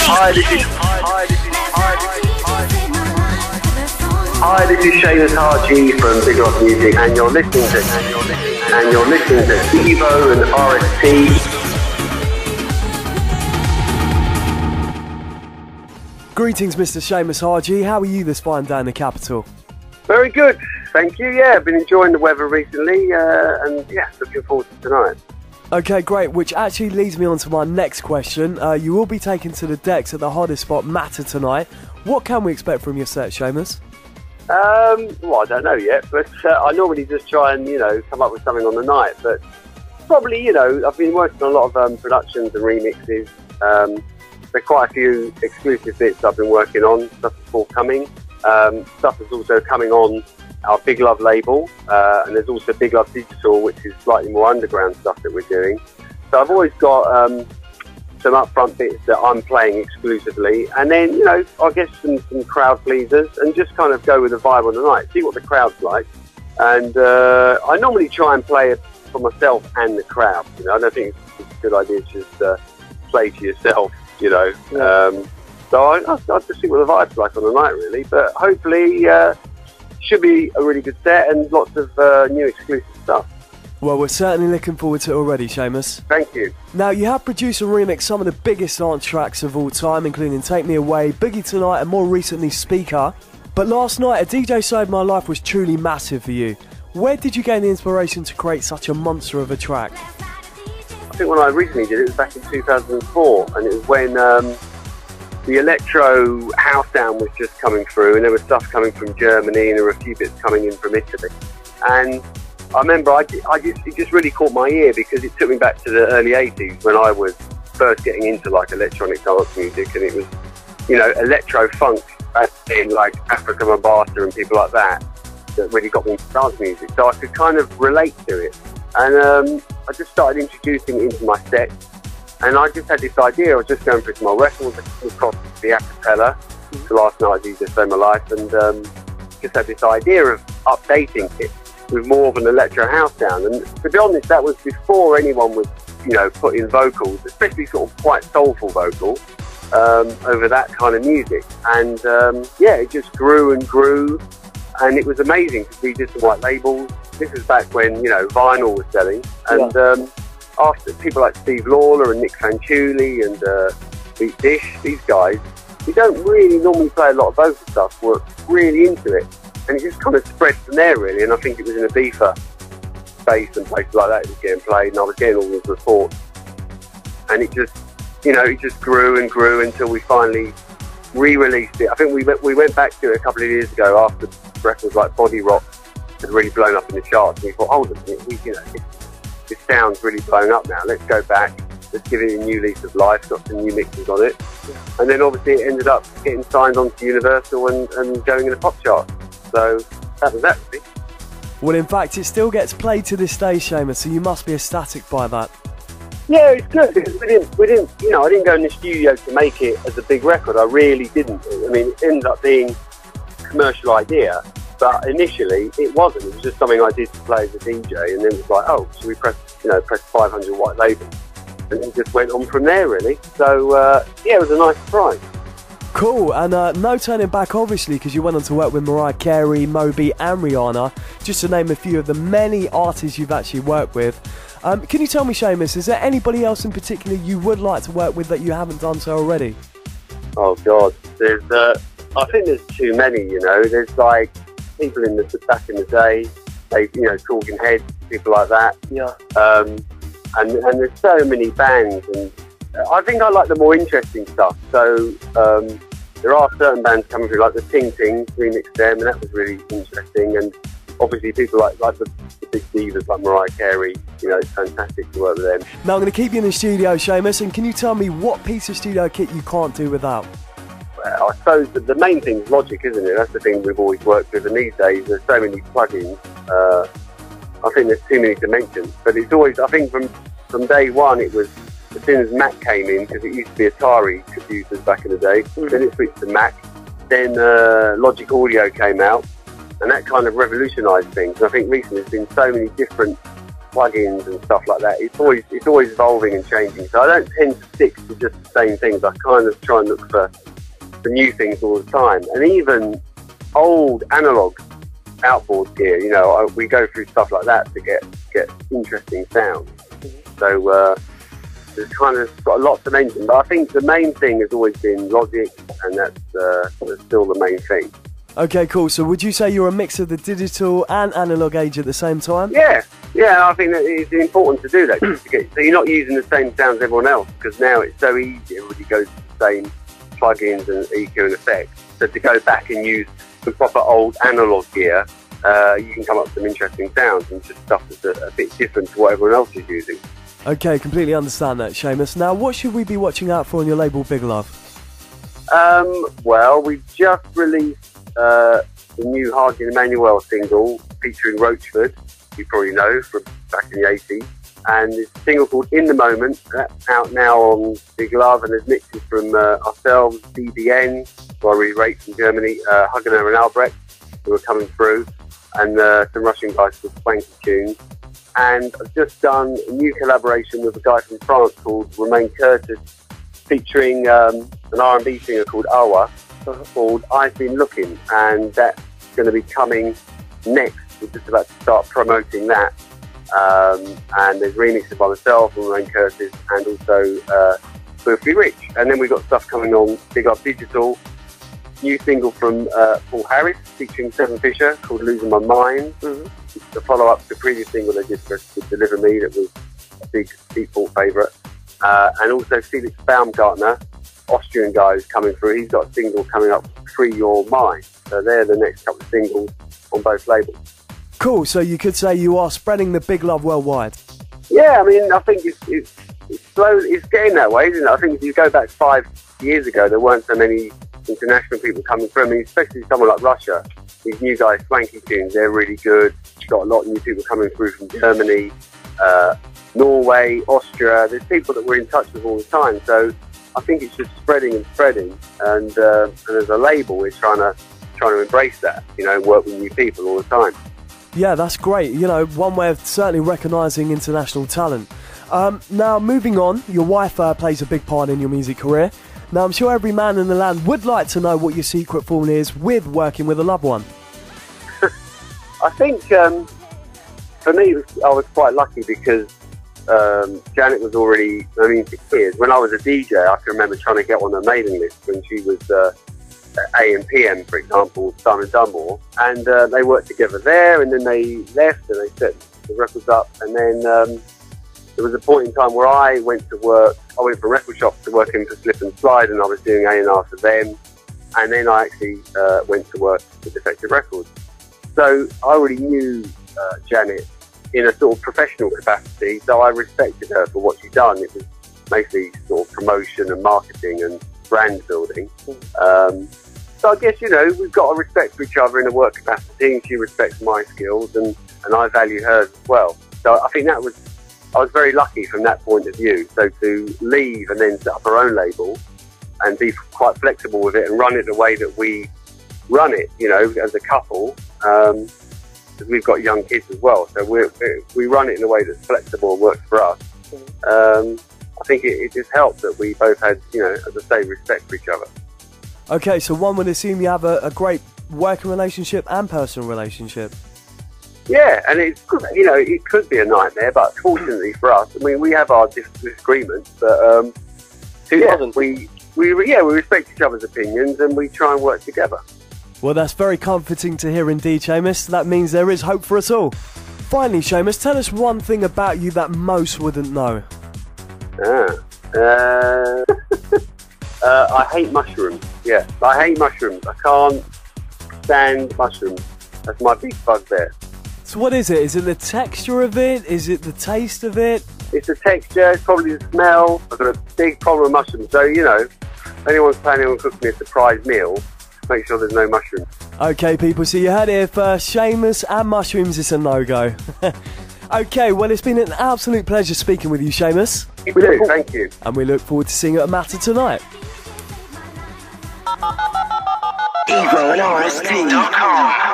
Hi, this is Seamus Haji from Big Rock Music, and you're listening to Evo and RST. Greetings, Mr. Seamus Haji. How are you this fine day in the capital? Very good, thank you. Yeah, I've been enjoying the weather recently, and yeah, looking forward to tonight. Okay, great, which actually leads me on to my next question. You will be taken to the decks at the hottest spot, Matter, tonight. What can we expect from your set, Seamus? Well, I don't know yet, but I normally just try and, come up with something on the night. But probably, I've been working on a lot of productions and remixes. There are quite a few exclusive bits I've been working on, stuff is forthcoming. Stuff is also coming on our Big Love label, and there's also Big Love Digital, which is slightly more underground stuff that we're doing. So I've always got some upfront bits that I'm playing exclusively, and then, I guess some crowd pleasers, and just kind of go with the vibe on the night, see what the crowd's like. And I normally try and play it for myself and the crowd. I don't think it's a good idea to just play to yourself, Yeah. So I'll just see what the vibe's like on the night, really. But hopefully, should be a really good set and lots of new exclusive stuff. Well, we're certainly looking forward to it already, Seamus. Thank you. Now, you have produced and remixed some of the biggest dance tracks of all time, including Take Me Away, Boogie Tonight, and more recently, Speaker. But last night, A DJ Saved My Life was truly massive for you. Where did you gain the inspiration to create such a monster of a track? I think when I originally did it, it was back in 2004, and it was when the electro house sound was just coming through, and there was stuff coming from Germany, and there were a few bits coming in from Italy. And I remember it just really caught my ear, because it took me back to the early 80s when I was first getting into like electronic dance music, and it was, electro funk back in like Africa Mabasa and people like that really got me into dance music. So I could kind of relate to it. And I just started introducing it into my set. And I just had this idea. I was just going through some old records, across the acapella. So last night I did Just Saved My Life, and just had this idea of updating it with more of an electro house sound. And to be honest, that was before anyone was, put in vocals, especially sort of quite soulful vocals, over that kind of music. And it just grew and grew, and it was amazing because we did some white labels. This was back when, vinyl was selling, and after people like Steve Lawler and Nick Fanciulli and Beat Dish, these guys, who don't really normally play a lot of vocal stuff, were really into it. And it just kind of spread from there, really. And I think it was in Ibiza space and places like that it was getting played, and I was getting all these reports. And it just, it just grew and grew until we finally re-released it. I think we went back to it a couple of years ago after records like Body Rock had really blown up in the charts. And we thought, hold on a minute, this sound's really blowing up now. Let's go back. Let's give it a new lease of life. Got some new mixes on it. And then obviously it ended up getting signed onto Universal and going in the pop chart. So that was that, really. Well, in fact, it still gets played to this day, Seamus, so you must be ecstatic by that. Yeah, it's good. We didn't, I didn't go in the studio to make it as a big record. I really didn't. I mean, it ended up being a commercial idea, but initially it wasn't. It was just something I did to play as a DJ, and then it was like, oh, should we press 500 white label? And it just went on from there, really. So, it was a nice surprise. Cool, and no turning back, obviously, because you went on to work with Mariah Carey, Moby and Rihanna, just to name a few of the many artists you've actually worked with. Can you tell me, Seamus, is there anybody else in particular you would like to work with that you haven't done so already? Oh, God. I think there's too many, There's like people back in the day, Talking Heads, people like that. Yeah. And there's so many bands, and I think I like the more interesting stuff. So there are certain bands coming through, like the Ting Tings, remixed them, and that was really interesting. And obviously people like the big divas like Mariah Carey, it's fantastic to work with them. Now I'm going to keep you in the studio, Seamus, and can you tell me what piece of studio kit you can't do without? Well, I suppose the main thing is Logic, isn't it? That's the thing we've always worked with, and these days there's so many plugins. I think there's too many to mention, but it's always, I think from day one, it was, as soon as Mac came in, because it used to be Atari computers back in the day, then it switched to Mac, then Logic Audio came out, and that kind of revolutionised things. And I think recently there's been so many different plugins and stuff like that. It's always evolving and changing. So I don't tend to stick to just the same things. I kind of try and look for new things all the time. And even old analog outboard gear, you know, we go through stuff like that to get interesting sounds. So there's kind of got a lot to mention, but I think the main thing has always been Logic, and that's still the main thing. Okay, cool. So would you say you're a mix of the digital and analog age at the same time? Yeah, I think that it's important to do that. So you're not using the same sounds as everyone else, because now it's so easy. Everybody goes to the same plugins and EQ and effects. So to go back and use the proper old analog gear, you can come up with some interesting sounds and just stuff that's a bit different to what everyone else is using. Okay, completely understand that, Seamus. Now, what should we be watching out for on your label, Big Love? Well, we just released the new Haji and Emmanuel single featuring Roachford, you probably know from back in the 80s. And it's a single called In the Moment, that's out now on Big Love, and there's mixes from ourselves, DBN, who I really rate from Germany, Hagener and Albrecht, who are coming through, and some Russian guys called Swanky Tunes. And I've just done a new collaboration with a guy from France called Romain Curtis, featuring an R&B singer called Awa, called I've Been Looking, and that's going to be coming next. We're just about to start promoting that. And there's remixes by myself, Romain Curtis, and also Filthy Rich. And then we've got stuff coming on Big Up Digital, new single from Paul Harris featuring Seven Fisher called Losing My Mind. It's the follow-up to the previous single they did for Deliver Me that was a big default favourite. And also Felix Baumgartner, Austrian guy who's coming through. He's got a single coming up, Free Your Mind. So they're the next couple of singles on both labels. Cool, so you could say you are spreading the Big Love worldwide. Yeah, I mean, I think it's slowly, it's getting that way, isn't it? I think if you go back 5 years ago, there weren't so many international people coming through. I mean, especially someone like Russia. These new guys, Swanky Tunes, they're really good. You've got a lot of new people coming through from Germany, Norway, Austria. There's people that we're in touch with all the time. So I think it's just spreading and spreading. And as a label, we're trying to embrace that, you know, and work with new people all the time. Yeah, that's great. You know, one way of certainly recognising international talent. Now, moving on, your wife plays a big part in your music career. Now, I'm sure every man in the land would like to know what your secret formula is with working with a loved one. I think, for me, I was quite lucky because Janet was already, I mean, for years. When I was a DJ, I can remember trying to get on her mailing list when she was AM/PM, for example, Simon Dunmore, and they worked together there, and then they left and they set the records up, and then there was a point in time where I went to work. I went from record shops to working for Slip and Slide, and I was doing A&R for them, and then I actually went to work for Defective Records. So I already knew Janet in a sort of professional capacity, so I respected her for what she'd done. It was mostly sort of promotion and marketing and brand building. So I guess, you know, we've got to respect each other in a work capacity, and she respects my skills, and I value hers as well. So I think I was very lucky from that point of view. So to leave and then set up our own label and be quite flexible with it and run it the way that we run it, you know, as a couple, because we've got young kids as well. So we run it in a way that's flexible and works for us. I think it just helped that we both had, you know, as I say, respect for each other. Okay, so one would assume you have a great working relationship and personal relationship. Yeah, and it's, you know, it could be a nightmare, but fortunately for us, I mean, we have our disagreements, but we respect each other's opinions and we try and work together. Well, that's very comforting to hear indeed, Seamus. That means there is hope for us all. Finally, Seamus, tell us one thing about you that most wouldn't know. I hate mushrooms. Yeah, I hate mushrooms. I can't stand mushrooms. That's my big bugbear. So what is it? Is it the texture of it? Is it the taste of it? It's the texture, it's probably the smell. I've got a big problem with mushrooms. So, you know, if anyone's planning on cooking me a surprise meal, make sure there's no mushrooms. Okay, people, so you heard it here first. Seamus and mushrooms is a no-go. Okay, well, it's been an absolute pleasure speaking with you, Seamus. We do, thank you. And we look forward to seeing you at Matter tonight. Evo RST.com